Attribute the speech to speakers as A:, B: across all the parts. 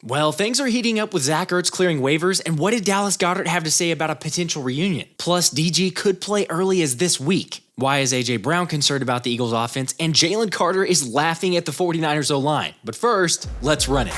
A: Well, things are heating up with Zach Ertz clearing waivers, and what did Dallas Goedert have to say about a potential reunion? Plus, DG could play early as this week. Why is A.J. Brown concerned about the Eagles' offense? And Jalen Carter is laughing at the 49ers O-line. But first, let's run it.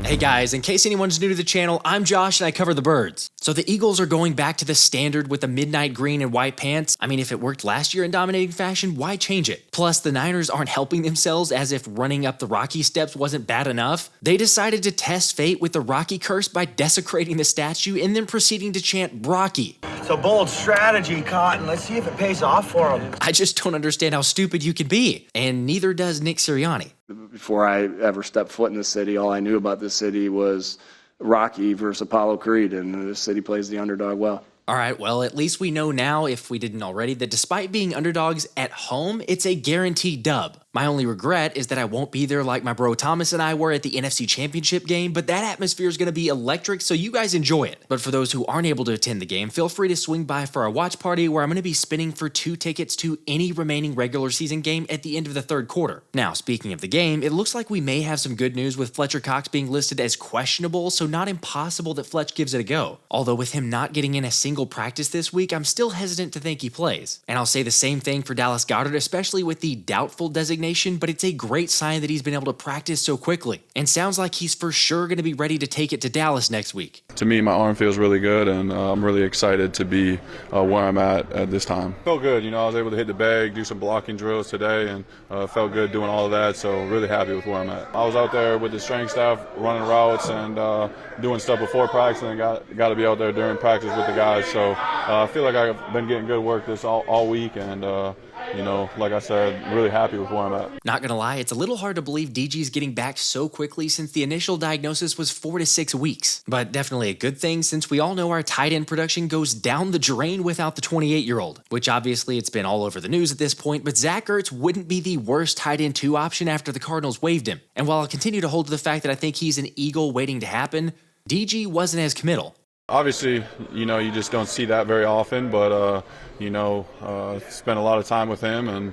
A: Hey guys, in case anyone's new to the channel, I'm Josh and I cover the birds. So the Eagles are going back to the standard with the midnight green and white pants. I mean, if it worked last year in dominating fashion, why change it? Plus, the Niners aren't helping themselves as if running up the Rocky steps wasn't bad enough. They decided to test fate with the Rocky curse by desecrating the statue and then proceeding to chant Brocky.
B: It's a bold strategy, Cotton. Let's see if it pays off for them.
A: I just don't understand how stupid you can be. And neither does Nick Sirianni.
C: Before I ever stepped foot in the city, all I knew about this city was Rocky versus Apollo Creed, and this city plays the underdog well.
A: All right, well, at least we know now, if we didn't already, that despite being underdogs at home, it's a guaranteed dub. My only regret is that I won't be there like my bro Thomas and I were at the NFC Championship game, but that atmosphere is going to be electric, so you guys enjoy it. But for those who aren't able to attend the game, feel free to swing by for our watch party where I'm going to be spinning for 2 tickets to any remaining regular season game at the end of the third quarter. Now, speaking of the game, it looks like we may have some good news with Fletcher Cox being listed as questionable, so not impossible that Fletch gives it a go. Although with him not getting in a single practice this week, I'm still hesitant to think he plays. And I'll say the same thing for Dallas Goedert, especially with the doubtful designation, but it's a great sign that he's been able to practice so quickly. And sounds like he's for sure going to be ready to take it to Dallas next week.
D: To me, my arm feels really good, and I'm really excited to be where I'm at this time. Felt good, I was able to hit the bag, do some blocking drills today, and felt good doing all of that, so really happy with where I'm at. I was out there with the strength staff running routes and doing stuff before practice, and got to be out there during practice with the guys, so I feel like I've been getting good work this all week, and like I said, really happy with where I'm at.
A: Not gonna lie, it's a little hard to believe DG's getting back so quickly since the initial diagnosis was 4 to 6 weeks. But definitely a good thing since we all know our tight end production goes down the drain without the 28-year-old. Which obviously it's been all over the news at this point, but Zach Ertz wouldn't be the worst tight end 2 option after the Cardinals waived him. And while I'll continue to hold to the fact that I think he's an Eagle waiting to happen, DG wasn't as committal.
D: Obviously, you just don't see that very often, but, spent a lot of time with him, and,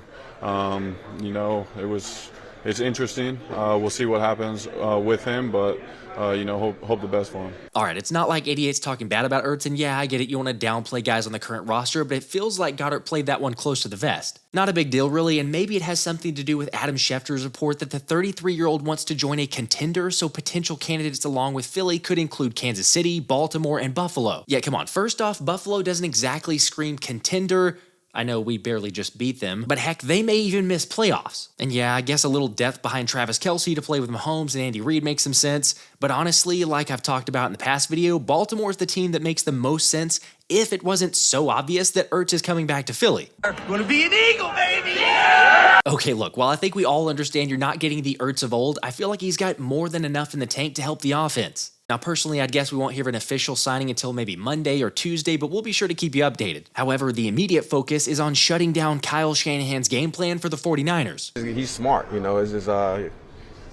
D: it's interesting. We'll see what happens with him, but, hope the best for him.
A: All right, it's not like 88's talking bad about Ertz, and yeah, I get it, you want to downplay guys on the current roster, but it feels like Goedert played that one close to the vest. Not a big deal, really, and maybe it has something to do with Adam Schefter's report that the 33-year-old wants to join a contender, so potential candidates along with Philly could include Kansas City, Baltimore, and Buffalo. Yeah, come on, first off, Buffalo doesn't exactly scream contender. I know we barely just beat them, but heck, they may even miss playoffs. And yeah, I guess a little depth behind Travis Kelce to play with Mahomes and Andy Reid makes some sense, but honestly, like I've talked about in the past video, Baltimore's the team that makes the most sense if it wasn't so obvious that Ertz is coming back to Philly.
B: Gonna be an Eagle, baby! Yeah!
A: Okay, look, while I think we all understand you're not getting the Ertz of old, I feel like he's got more than enough in the tank to help the offense. Now, personally, I'd guess we won't hear an official signing until maybe Monday or Tuesday, but we'll be sure to keep you updated. However, the immediate focus is on shutting down Kyle Shanahan's game plan for the 49ers.
E: He's smart, it's just got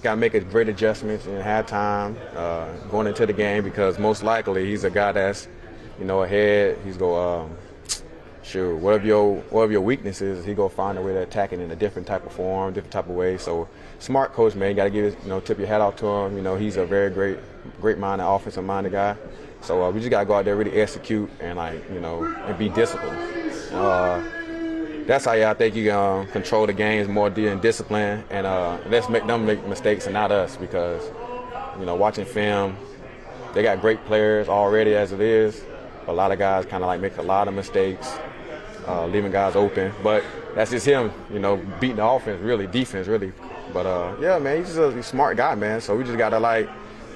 E: to make a great adjustments in halftime, going into the game, because most likely he's a guy that's, ahead. He's go, sure, whatever your weakness is, he go find a way to attack it in a different type of form, different type of way. So, smart coach, man. You got to give it, tip your hat off to him. He's a very great-minded, offensive-minded guy. So we just got to go out there, really execute, and and be disciplined. That's how I think you can control the games more in discipline, and let's make them make mistakes and not us, because watching film, they got great players already as it is. A lot of guys kind of make a lot of mistakes, leaving guys open. But that's just him, beating the offense, really, defense, really. But yeah, man, he's just a smart guy, man. So we just got to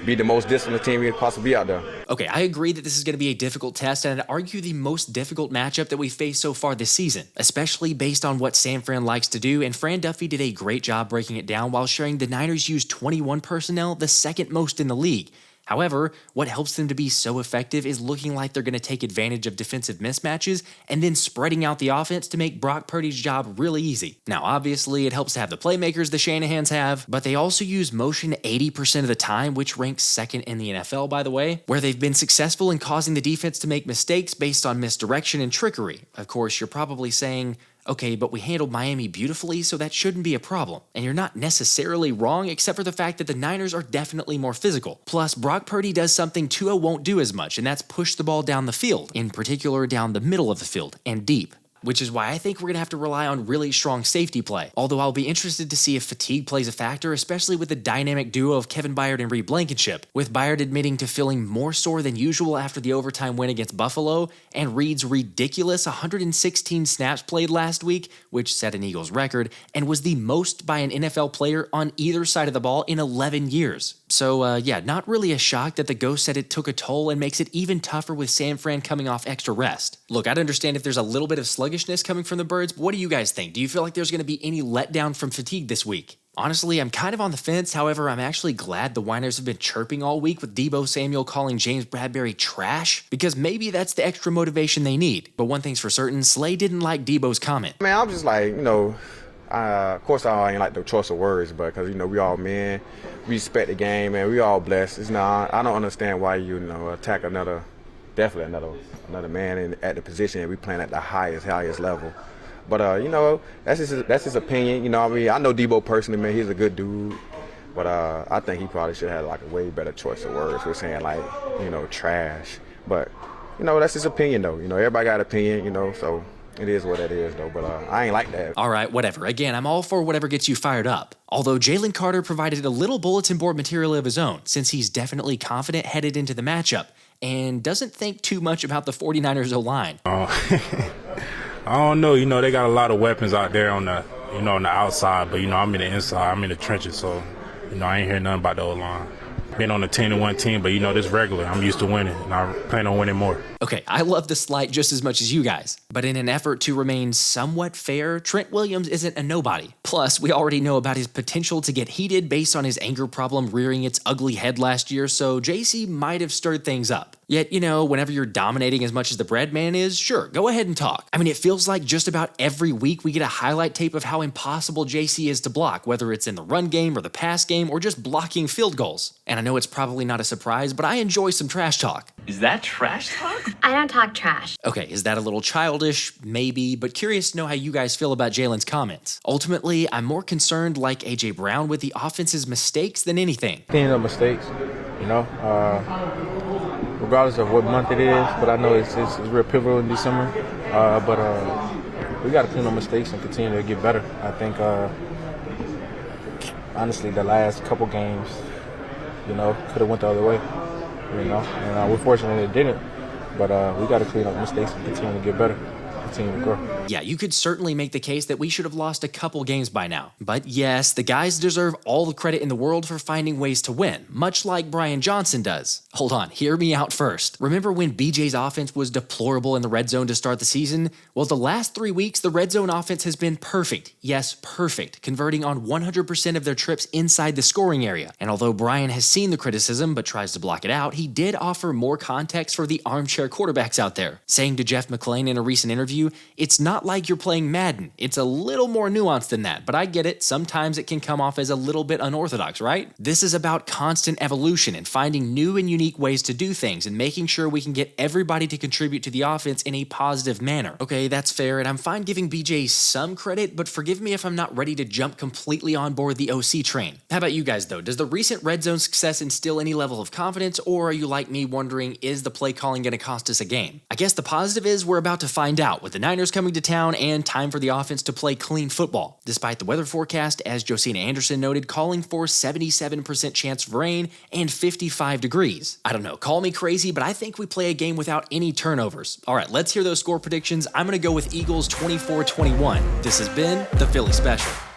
E: be the most disciplined team we could possibly be out there.
A: Okay, I agree that this is going to be a difficult test, and I'd argue the most difficult matchup that we've faced so far this season, especially based on what San Fran likes to do, and Fran Duffy did a great job breaking it down while sharing the Niners used 21 personnel, the second most in the league. However, what helps them to be so effective is looking like they're going to take advantage of defensive mismatches and then spreading out the offense to make Brock Purdy's job really easy. Now, obviously, it helps to have the playmakers the Shanahans have, but they also use motion 80% of the time, which ranks second in the NFL, by the way, where they've been successful in causing the defense to make mistakes based on misdirection and trickery. Of course, you're probably saying, okay, but we handled Miami beautifully, so that shouldn't be a problem. And you're not necessarily wrong, except for the fact that the Niners are definitely more physical. Plus, Brock Purdy does something Tua won't do as much, and that's push the ball down the field, in particular down the middle of the field and deep. Which is why I think we're going to have to rely on really strong safety play. Although I'll be interested to see if fatigue plays a factor, especially with the dynamic duo of Kevin Byard and Reed Blankenship, with Byard admitting to feeling more sore than usual after the overtime win against Buffalo, and Reed's ridiculous 116 snaps played last week, which set an Eagles record, and was the most by an NFL player on either side of the ball in 11 years. So yeah, not really a shock that the Ghost said it took a toll and makes it even tougher with San Fran coming off extra rest. Look, I'd understand if there's a little bit of sluggishness coming from the Birds, but what do you guys think? Do you feel like there's going to be any letdown from fatigue this week? Honestly, I'm kind of on the fence. However, I'm actually glad the Whiners have been chirping all week with Deebo Samuel calling James Bradberry trash, because maybe that's the extra motivation they need. But one thing's for certain, Slay didn't like Deebo's comment.
E: Man, I'm just like, of course I ain't like the choice of words, but because, we all men, we respect the game, man. We all blessed. I don't understand why you attack another man at the position and we playing at the highest level. But, that's his opinion. I know Deebo personally, man. He's a good dude. But I think he probably should have like a way better choice of words for saying like, trash. But, that's his opinion though. Everybody got an opinion, so it is what it is, though, but I ain't like that.
A: All right, whatever. Again, I'm all for whatever gets you fired up. Although Jalen Carter provided a little bulletin board material of his own, since he's definitely confident headed into the matchup, and doesn't think too much about the 49ers O-line.
F: I don't know. They got a lot of weapons out there on the, on the outside, but, I'm in the inside. I'm in the trenches, so, I ain't hear nothing about the O-line. Been on a 10-1 team, but this regular. I'm used to winning, and I plan on winning more.
A: Okay, I love the slight just as much as you guys. But in an effort to remain somewhat fair, Trent Williams isn't a nobody. Plus, we already know about his potential to get heated based on his anger problem rearing its ugly head last year, so JC might have stirred things up. Yet, whenever you're dominating as much as the bread man is, sure, go ahead and talk. I mean, it feels like just about every week we get a highlight tape of how impossible JC is to block, whether it's in the run game or the pass game or just blocking field goals. And I know it's probably not a surprise, but I enjoy some trash talk.
G: Is that trash talk?
H: I don't talk trash.
A: Okay, is that a little childish? Maybe, but curious to know how you guys feel about Jalen's comments. Ultimately, I'm more concerned, like A.J. Brown, with the offense's mistakes than anything.
I: Cleaning up mistakes, regardless of what month it is, but I know it's real pivotal in December. But we got to clean up mistakes and continue to get better. I think, honestly, the last couple games, could have went the other way, and we're fortunate it didn't. But we got to clean up mistakes and continue to get better, continue to grow.
A: Yeah, you could certainly make the case that we should have lost a couple games by now. But yes, the guys deserve all the credit in the world for finding ways to win, much like Brian Johnson does. Hold on, hear me out first. Remember when BJ's offense was deplorable in the red zone to start the season? Well, the last 3 weeks, the red zone offense has been perfect. Yes, perfect, converting on 100% of their trips inside the scoring area. And although Brian has seen the criticism but tries to block it out, he did offer more context for the armchair quarterbacks out there, saying to Jeff McClain in a recent interview, "It's not like you're playing Madden. It's a little more nuanced than that, but I get it. Sometimes it can come off as a little bit unorthodox, right? This is about constant evolution and finding new and unique ways to do things and making sure we can get everybody to contribute to the offense in a positive manner." Okay, that's fair, and I'm fine giving BJ some credit, but forgive me if I'm not ready to jump completely on board the OC train. How about you guys, though? Does the recent red zone success instill any level of confidence, or are you like me wondering, is the play calling going to cost us a game? I guess the positive is we're about to find out, with the Niners coming to town and time for the offense to play clean football, despite the weather forecast, as Josina Anderson noted, calling for 77% chance of rain and 55 degrees. I don't know, call me crazy, but I think we play a game without any turnovers. All right, let's hear those score predictions. I'm going to go with Eagles 24-21. This has been the Philly Special.